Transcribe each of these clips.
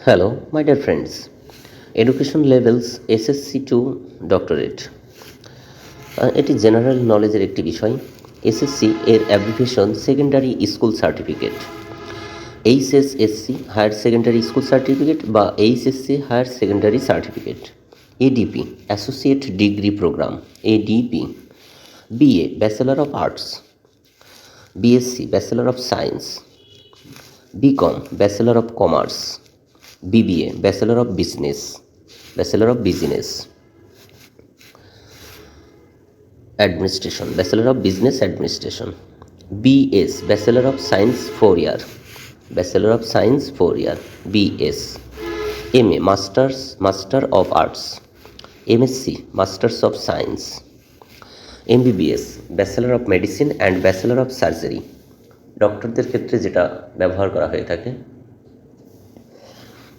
Hello, my dear friends. Education levels SSC to doctorate. এটি general নলেজের একটি বিষয়। এসএসসি এর abbreviation secondary school certificate. HSSC higher secondary school certificate বা HSC higher secondary certificate. ADP associate degree programme. ADP BA bachelor of arts. BSc bachelor of science. BCom bachelor of commerce. BBA Bachelor of Business, Bachelor of Business Administration, Bachelor of Business Administration. BS Bachelor of Science 4 year, Bachelor of Science 4 year, BS. MA Master of Arts, MSc Masters of Science. MBBS Bachelor of Medicine and Bachelor of Surgery. ডক্টরদের ক্ষেত্রে যেটা ব্যবহার করা হয়ে থাকে,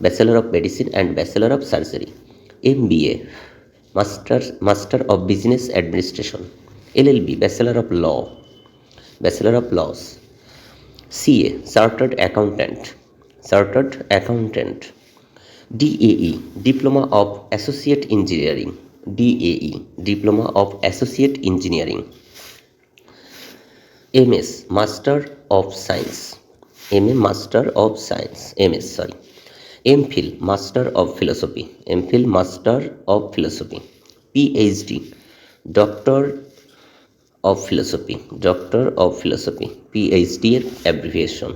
Bachelor of Medicine and Bachelor of Surgery. MBA Master of Business Administration. LLB Bachelor of Law, Bachelor of Laws. CA Chartered Accountant. DAE Diploma of Associate Engineering, DAE Diploma of Associate Engineering. MS Master of Science, MA Master of Science, MPhil Master of Philosophy, MPhil Master of Philosophy. PhD Doctor of Philosophy, PhD এর abbreviation.